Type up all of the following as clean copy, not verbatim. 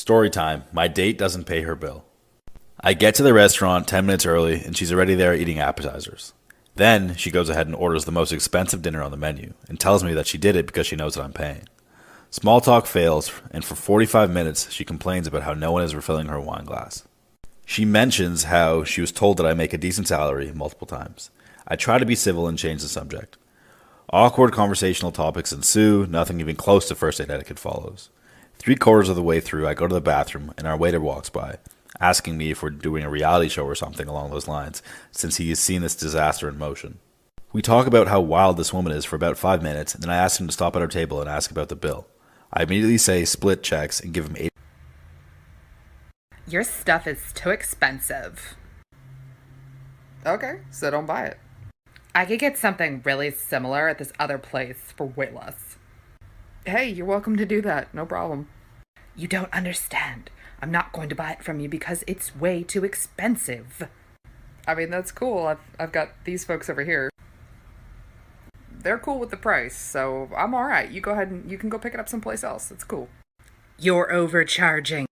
Story time. My date doesn't pay her bill. I get to the restaurant 10 minutes early and she's already there eating appetizers. Then she goes ahead and orders the most expensive dinner on the menu and tells me that she did it because she knows that I'm paying. Small talk fails, and for 45 minutes she complains about how no one is refilling her wine glass. She mentions how she was told that I make a decent salary multiple times. I try to be civil and change the subject. Awkward conversational topics ensue, nothing even close to first date etiquette follows. 3/4 of the way through, I go to the bathroom and our waiter walks by, asking me if we're doing a reality show or something along those lines, since he has seen this disaster in motion. We talk about how wild this woman is for about 5 minutes, and then I ask him to stop at our table and ask about the bill. I immediately say split checks and give him 8. Your stuff is too expensive. Okay, so don't buy it. I could get something really similar at this other place for way less. Hey, you're welcome to do that. No problem. You don't understand. I'm not going to buy it from you because it's way too expensive. I mean, that's cool. I've got these folks over here. They're cool with the price, so I'm alright. You go ahead and you can go pick it up someplace else. It's cool. You're overcharging.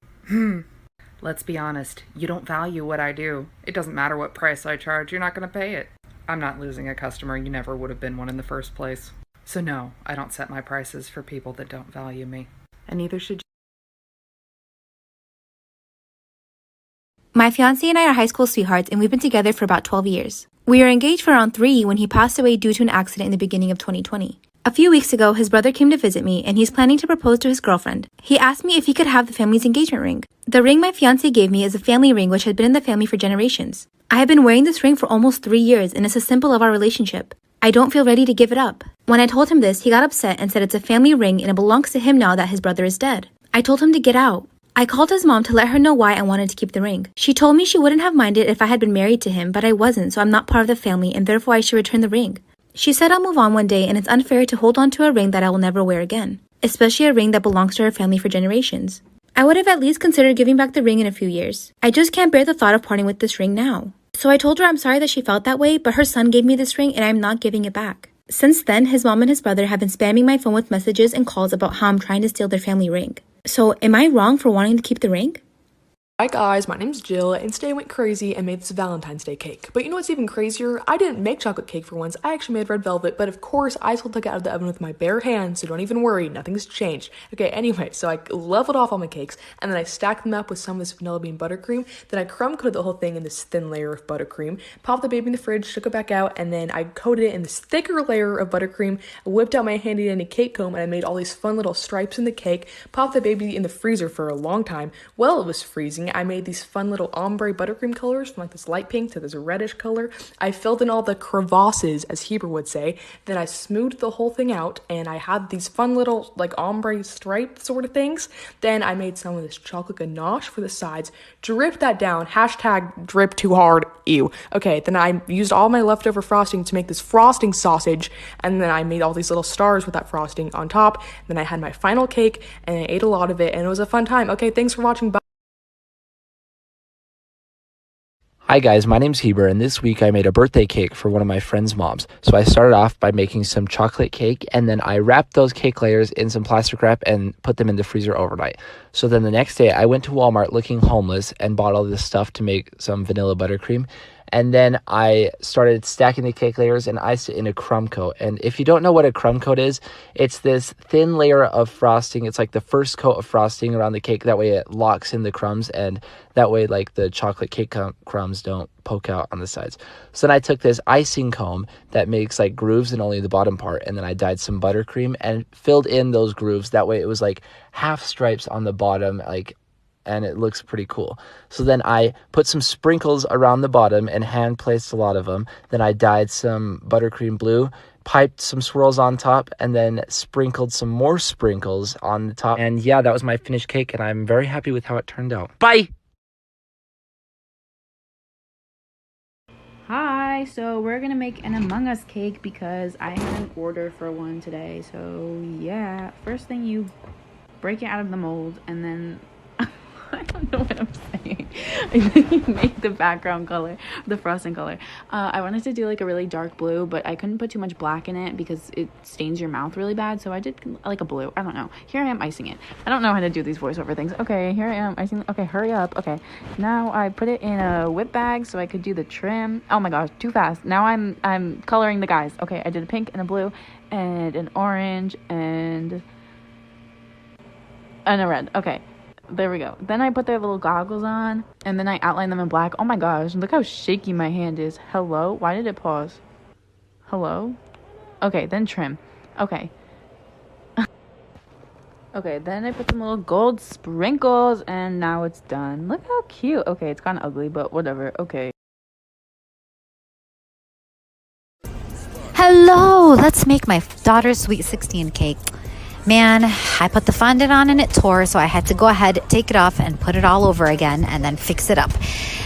Let's be honest. You don't value what I do. It doesn't matter what price I charge. You're not going to pay it. I'm not losing a customer. You never would have been one in the first place. So no, I don't set my prices for people that don't value me. And neither should you. My fiancé and I are high school sweethearts, and we've been together for about 12 years. We were engaged for around 3 when he passed away due to an accident in the beginning of 2020. A few weeks ago, his brother came to visit me, and he's planning to propose to his girlfriend. He asked me if he could have the family's engagement ring. The ring my fiancé gave me is a family ring which had been in the family for generations. I have been wearing this ring for almost 3 years, and it's a symbol of our relationship. I don't feel ready to give it up. When I told him this, he got upset and said it's a family ring and it belongs to him now that his brother is dead. I told him to get out. I called his mom to let her know why I wanted to keep the ring. She told me she wouldn't have minded if I had been married to him, but I wasn't, so I'm not part of the family, and therefore I should return the ring. She said I'll move on one day, and it's unfair to hold on to a ring that I will never wear again, especially a ring that belongs to our family for generations. I would have at least considered giving back the ring in a few years. I just can't bear the thought of parting with this ring now. So I told her I'm sorry that she felt that way, but her son gave me this ring and I'm not giving it back. Since then, his mom and his brother have been spamming my phone with messages and calls about how I'm trying to steal their family ring. So am I wrong for wanting to keep the ring? Hi guys, my name's Jill, and today I went crazy and made this Valentine's Day cake. But you know what's even crazier? I didn't make chocolate cake for once, I actually made red velvet, but of course I still took it out of the oven with my bare hands, so don't even worry, nothing's changed. Okay, anyway, so I leveled off all my cakes, and then I stacked them up with some of this vanilla bean buttercream, then I crumb coated the whole thing in this thin layer of buttercream, popped the baby in the fridge, took it back out, and then I coated it in this thicker layer of buttercream, whipped out my handy dandy cake comb, and I made all these fun little stripes in the cake, popped the baby in the freezer for a long time. While it was freezing, I made these fun little ombre buttercream colors from like this light pink to this reddish color. I filled in all the crevasses, as Heber would say. Then I smoothed the whole thing out, and I had these fun little like ombre stripe sort of things. Then I made some of this chocolate ganache for the sides, dripped that down, hashtag drip too hard, ew. Okay, then I used all my leftover frosting to make this frosting sausage, and then I made all these little stars with that frosting on top. Then I had my final cake, and I ate a lot of it, and it was a fun time. Okay, thanks for watching, bye. Hi guys, my name's Heber, and this week I made a birthday cake for one of my friend's moms. So I started off by making some chocolate cake, and then I wrapped those cake layers in some plastic wrap and put them in the freezer overnight. So then the next day I went to Walmart looking homeless and bought all this stuff to make some vanilla buttercream. And then I started stacking the cake layers and iced it in a crumb coat. And if you don't know what a crumb coat is, it's this thin layer of frosting. It's like the first coat of frosting around the cake. That way it locks in the crumbs, and that way like the chocolate cake crumbs don't poke out on the sides. So then I took this icing comb that makes like grooves in only the bottom part, and then I dyed some buttercream and filled in those grooves. That way it was like half stripes on the bottom, and it looks pretty cool. So then I put some sprinkles around the bottom and hand placed a lot of them. Then I dyed some buttercream blue, piped some swirls on top, and then sprinkled some more sprinkles on the top. And yeah, that was my finished cake, and I'm very happy with how it turned out. Bye! Hi, so we're gonna make an Among Us cake because I had an order for one today. So yeah, first thing you break it out of the mold, and then I don't don't know what I'm saying. Make the background color, the frosting color. I wanted to do like a really dark blue, but I couldn't put too much black in it because it stains your mouth really bad. So I did like a blue. I don't know. Here I am icing it. I don't know how to do these voiceover things. Okay, here I am icing. Okay, hurry up. Okay, now I put it in a whip bag so I could do the trim. Oh my gosh, too fast. Now I'm coloring the guys. Okay, I did a pink and a blue and an orange and a red. Okay, there we go. Then I put their little goggles on and then I outline them in black. Oh my gosh, look how shaky my hand is. Hello? Why did it pause? Hello? Okay, then trim. Okay. Okay, then I put some little gold sprinkles and now it's done. Look how cute. Okay, it's kind of ugly, but whatever. Okay. Hello, let's make my daughter's sweet 16 cake. Man, I put the fondant on and it tore, so I had to go ahead, take it off, and put it all over again, and then fix it up.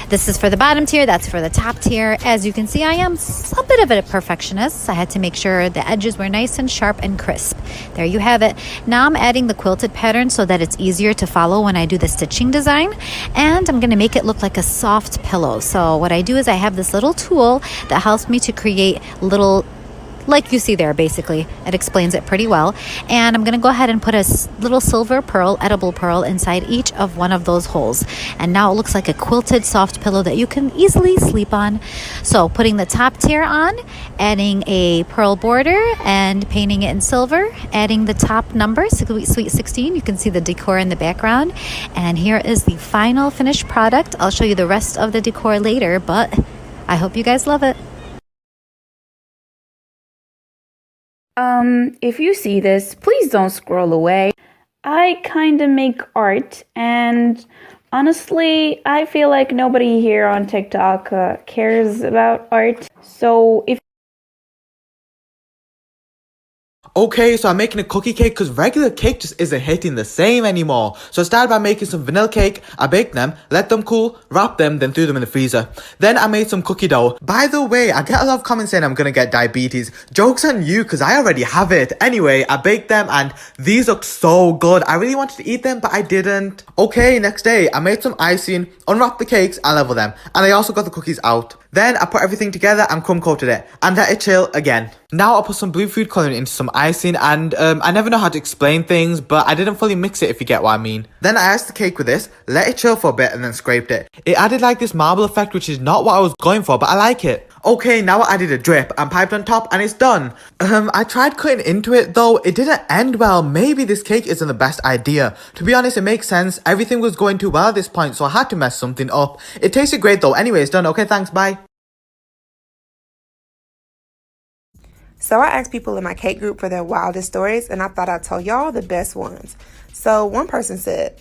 This is for the bottom tier, that's for the top tier. As you can see, I am a bit of a perfectionist. I had to make sure the edges were nice and sharp and crisp. There you have it. Now I'm adding the quilted pattern so that it's easier to follow when I do the stitching design, and I'm going to make it look like a soft pillow. So what I do is I have this little tool that helps me to create little, like you see there, basically. It explains it pretty well. And I'm going to go ahead and put a little silver pearl, edible pearl, inside each of one of those holes. And now it looks like a quilted soft pillow that you can easily sleep on. So putting the top tier on, adding a pearl border and painting it in silver, adding the top number, Sweet 16. You can see the decor in the background. And here is the final finished product. I'll show you the rest of the decor later, but I hope you guys love it. If you see this, please don't scroll away. I kind of make art, and honestly, I feel like nobody here on TikTok cares about art. So if Okay, so I'm making a cookie cake because regular cake just isn't hitting the same anymore. So I started by making some vanilla cake. I baked them, let them cool, wrapped them, then threw them in the freezer. Then I made some cookie dough. By the way, I get a lot of comments saying I'm gonna get diabetes. Joke's on you because I already have it. Anyway, I baked them and these looked so good. I really wanted to eat them, but I didn't. Okay, next day, I made some icing, unwrapped the cakes, and leveled them. And I also got the cookies out. Then I put everything together and crumb coated it and let it chill again. Now I'll put some blue food colouring into some icing and I never know how to explain things, but I didn't fully mix it if you get what I mean. Then I iced the cake with this, let it chill for a bit and then scraped it. It added like this marble effect, which is not what I was going for, but I like it. Okay, now I added a drip and piped on top and it's done. I tried cutting into it though, it didn't end well. Maybe this cake isn't the best idea. To be honest, it makes sense. Everything was going too well at this point, so I had to mess something up. It tasted great though. Anyway, it's done. Okay, thanks, bye. So I asked people in my cake group for their wildest stories, and I thought I'd tell y'all the best ones. So one person said,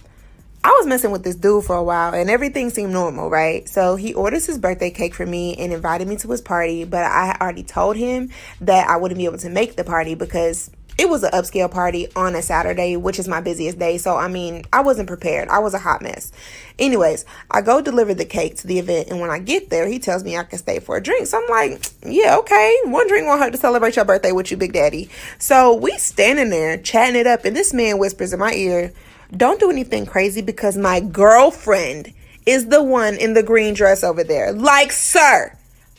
I was messing with this dude for a while and everything seemed normal, right? So he orders his birthday cake for me and invited me to his party, but I had already told him that I wouldn't be able to make the party because it was an upscale party on a Saturday, which is my busiest day. So, I mean, I wasn't prepared. I was a hot mess. Anyways, I go deliver the cake to the event. And when I get there, he tells me I can stay for a drink. So I'm like, yeah, okay. One drink won't hurt to celebrate your birthday with you, Big Daddy. So we standing there chatting it up. And this man whispers in my ear, don't do anything crazy because my girlfriend is the one in the green dress over there. Like, sir,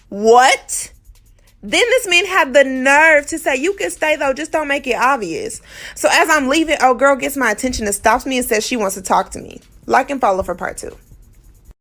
what? Then this man had the nerve to say, you can stay though, just don't make it obvious. So as I'm leaving, girl gets my attention and stops me and says she wants to talk to me. Like and follow for part 2.